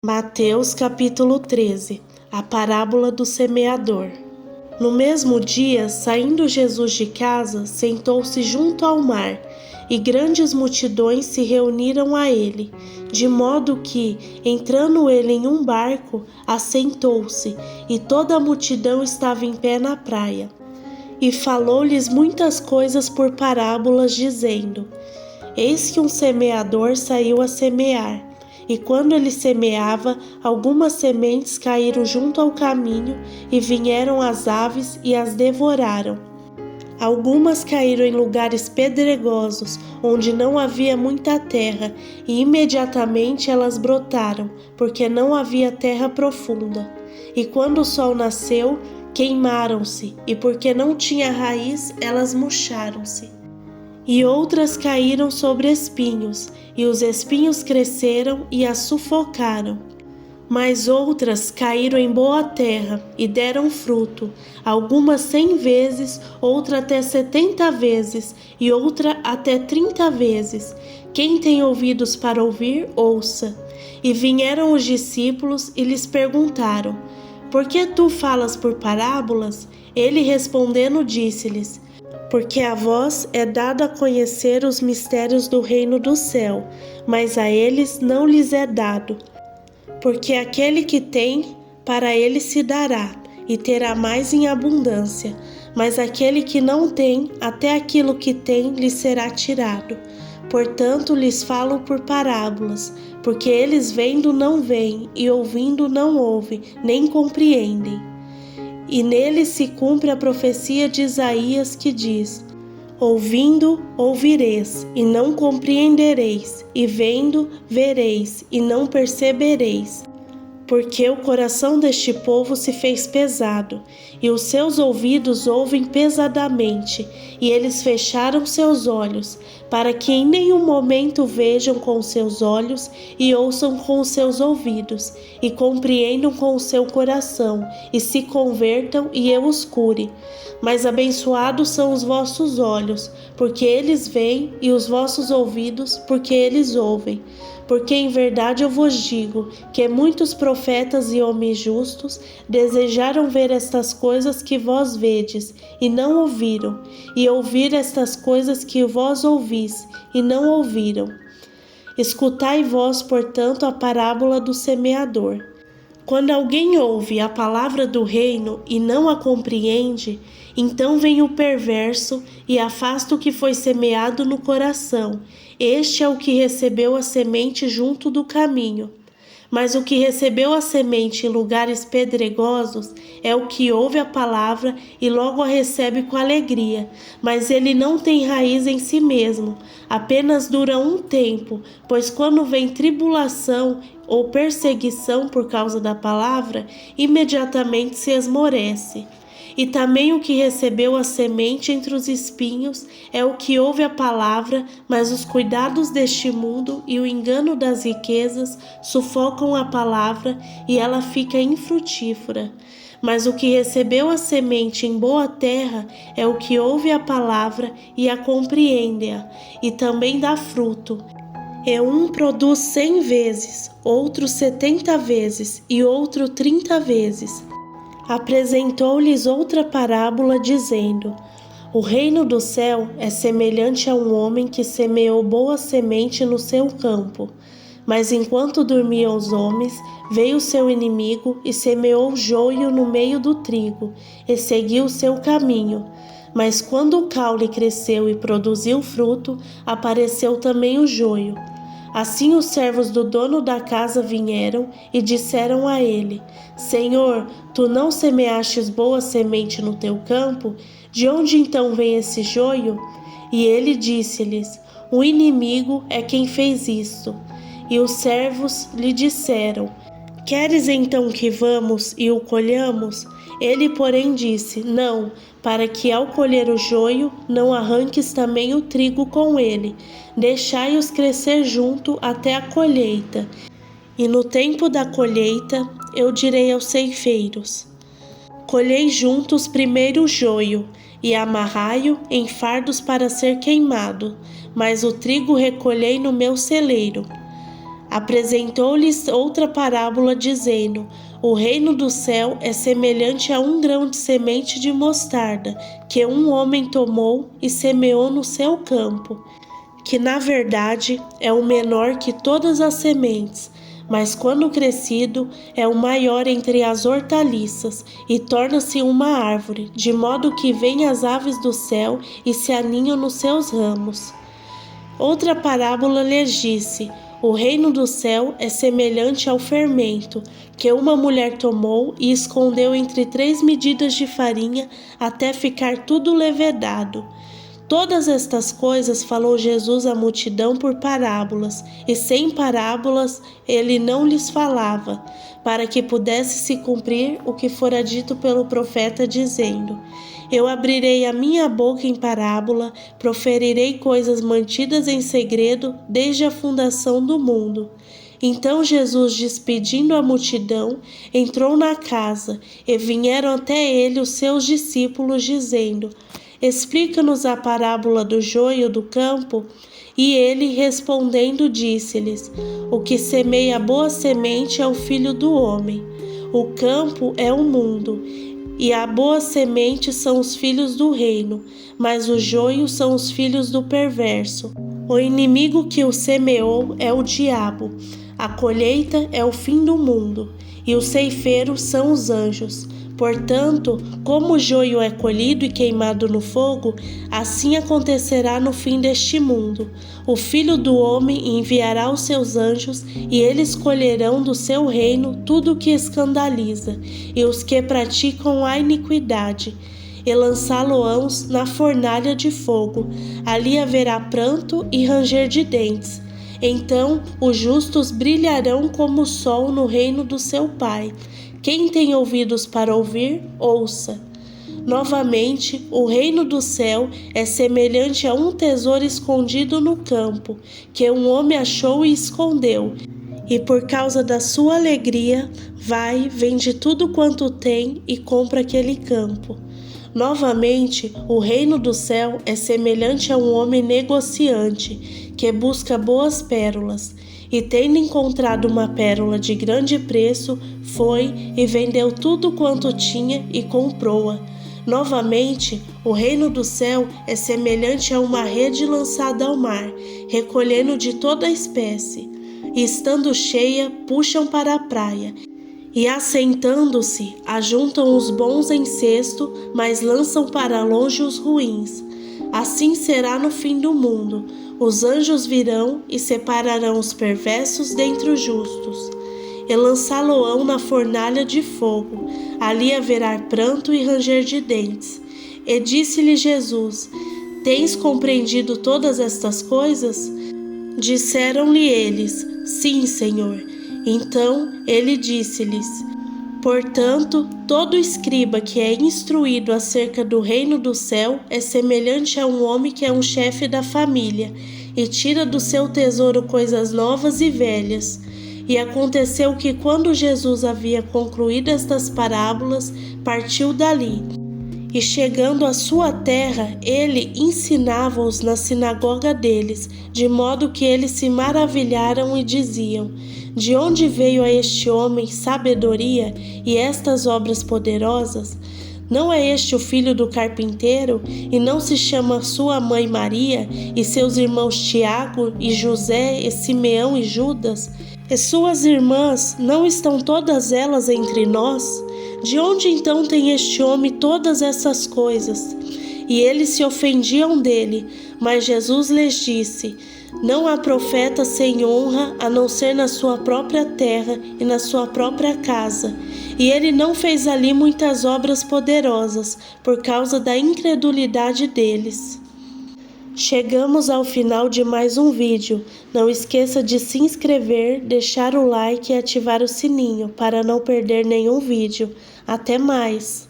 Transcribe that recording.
Mateus capítulo 13. A parábola do semeador. No mesmo dia, saindo Jesus de casa, sentou-se junto ao mar, e grandes multidões se reuniram a ele, de modo que, entrando ele em um barco, assentou-se, e toda a multidão estava em pé na praia. E falou-lhes muitas coisas por parábolas, dizendo: Eis que um semeador saiu a semear. E quando ele semeava, algumas sementes caíram junto ao caminho, e vieram as aves e as devoraram. Algumas caíram em lugares pedregosos, onde não havia muita terra, e imediatamente elas brotaram, porque não havia terra profunda. E quando o sol nasceu, queimaram-se, e porque não tinha raiz, elas murcharam-se. E outras caíram sobre espinhos, e os espinhos cresceram e as sufocaram. Mas outras caíram em boa terra e deram fruto, algumas 100 vezes, outra até 70 vezes, e outra até 30 vezes. Quem tem ouvidos para ouvir, ouça. E vieram os discípulos e lhes perguntaram: Por que tu falas por parábolas? Ele respondendo disse-lhes: Porque a vós é dado a conhecer os mistérios do reino do céu, mas a eles não lhes é dado. Porque aquele que tem, para ele se dará, e terá mais em abundância. Mas aquele que não tem, até aquilo que tem lhe será tirado. Portanto, lhes falo por parábolas, porque eles vendo não veem, e ouvindo não ouvem, nem compreendem. E nele se cumpre a profecia de Isaías que diz: Ouvindo, ouvireis, e não compreendereis, e vendo, vereis, e não percebereis. Porque o coração deste povo se fez pesado, e os seus ouvidos ouvem pesadamente, e eles fecharam seus olhos, para que em nenhum momento vejam com os seus olhos, e ouçam com os seus ouvidos, e compreendam com o seu coração, e se convertam, e eu os cure. Mas abençoados são os vossos olhos, porque eles veem, e os vossos ouvidos, porque eles ouvem. Porque em verdade eu vos digo que muitos profetas e homens justos desejaram ver estas coisas que vós vedes, e não ouviram, e ouvir estas coisas que vós ouvis, e não ouviram. Escutai vós, portanto, a parábola do semeador. Quando alguém ouve a palavra do reino e não a compreende, então vem o perverso e afasta o que foi semeado no coração. Este é o que recebeu a semente junto do caminho. Mas o que recebeu a semente em lugares pedregosos é o que ouve a palavra e logo a recebe com alegria, mas ele não tem raiz em si mesmo, apenas dura um tempo, pois quando vem tribulação ou perseguição por causa da palavra, imediatamente se esmorece. E também o que recebeu a semente entre os espinhos é o que ouve a palavra, mas os cuidados deste mundo e o engano das riquezas sufocam a palavra e ela fica infrutífera. Mas o que recebeu a semente em boa terra é o que ouve a palavra e a compreende-a, e também dá fruto. Um produz 100 vezes, outro 70 vezes e outro 30 vezes. Apresentou-lhes outra parábola, dizendo: O reino do céu é semelhante a um homem que semeou boa semente no seu campo. Mas enquanto dormiam os homens, veio seu inimigo e semeou joio no meio do trigo, e seguiu seu caminho. Mas quando o caule cresceu e produziu fruto, apareceu também o joio. Assim os servos do dono da casa vieram e disseram a ele: Senhor, tu não semeastes boa semente no teu campo? De onde então vem esse joio? E ele disse-lhes: O inimigo é quem fez isto. E os servos lhe disseram: Queres então que vamos e o colhamos? Ele, porém, disse: Não, para que ao colher o joio, não arranques também o trigo com ele. Deixai-os crescer junto até a colheita. E no tempo da colheita, eu direi aos ceifeiros: Colhei juntos primeiro o joio, e amarrai-o em fardos para ser queimado, mas o trigo recolhei no meu celeiro. Apresentou-lhes outra parábola, dizendo: o reino do céu é semelhante a um grão de semente de mostarda, que um homem tomou e semeou no seu campo, que na verdade é o menor que todas as sementes, mas quando crescido é o maior entre as hortaliças e torna-se uma árvore, de modo que vêm as aves do céu e se aninham nos seus ramos. Outra parábola lhes disse: o reino do céu é semelhante ao fermento, que uma mulher tomou e escondeu entre 3 medidas de farinha, até ficar tudo levedado. Todas estas coisas falou Jesus à multidão por parábolas, e sem parábolas ele não lhes falava, para que pudesse se cumprir o que fora dito pelo profeta, dizendo: eu abrirei a minha boca em parábola, proferirei coisas mantidas em segredo desde a fundação do mundo. Então Jesus, despedindo a multidão, entrou na casa, e vieram até ele os seus discípulos, dizendo: explica-nos a parábola do joio do campo. E ele, respondendo, disse-lhes: o que semeia a boa semente é o Filho do homem. O campo é o mundo, e a boa semente são os filhos do reino, mas o joio são os filhos do perverso. O inimigo que o semeou é o diabo. A colheita é o fim do mundo, e os ceifeiros são os anjos. Portanto, como o joio é colhido e queimado no fogo, assim acontecerá no fim deste mundo. O Filho do Homem enviará os seus anjos, e eles colherão do seu reino tudo o que escandaliza, e os que praticam a iniquidade, e lançá-lo-ão na fornalha de fogo. Ali haverá pranto e ranger de dentes. Então os justos brilharão como o sol no reino do seu Pai. Quem tem ouvidos para ouvir, ouça. Novamente, o reino do céu é semelhante a um tesouro escondido no campo, que um homem achou e escondeu. E por causa da sua alegria, vai, vende tudo quanto tem e compra aquele campo. Novamente, o reino do céu é semelhante a um homem negociante, que busca boas pérolas. E tendo encontrado uma pérola de grande preço, foi e vendeu tudo quanto tinha e comprou-a. Novamente, o reino do céu é semelhante a uma rede lançada ao mar, recolhendo de toda a espécie. E estando cheia, puxam para a praia. E assentando-se, ajuntam os bons em cesto, mas lançam para longe os ruins. Assim será no fim do mundo. Os anjos virão e separarão os perversos dentre os justos, e lançá-lo-ão na fornalha de fogo. Ali haverá pranto e ranger de dentes. E disse-lhe Jesus: tens compreendido todas estas coisas? Disseram-lhe eles: sim, Senhor. Então ele disse-lhes: portanto, todo escriba que é instruído acerca do reino do céu é semelhante a um homem que é um chefe da família, e tira do seu tesouro coisas novas e velhas. E aconteceu que, quando Jesus havia concluído estas parábolas, partiu dali. E chegando à sua terra, ele ensinava-os na sinagoga deles, de modo que eles se maravilharam e diziam: de onde veio a este homem sabedoria e estas obras poderosas? Não é este o filho do carpinteiro? E não se chama sua mãe Maria, e seus irmãos Tiago e José e Simeão e Judas? E suas irmãs, não estão todas elas entre nós? De onde então tem este homem todas essas coisas? E eles se ofendiam dele, mas Jesus lhes disse: não há profeta sem honra, a não ser na sua própria terra e na sua própria casa. E ele não fez ali muitas obras poderosas, por causa da incredulidade deles. Chegamos ao final de mais um vídeo. Não esqueça de se inscrever, deixar o like e ativar o sininho para não perder nenhum vídeo. Até mais!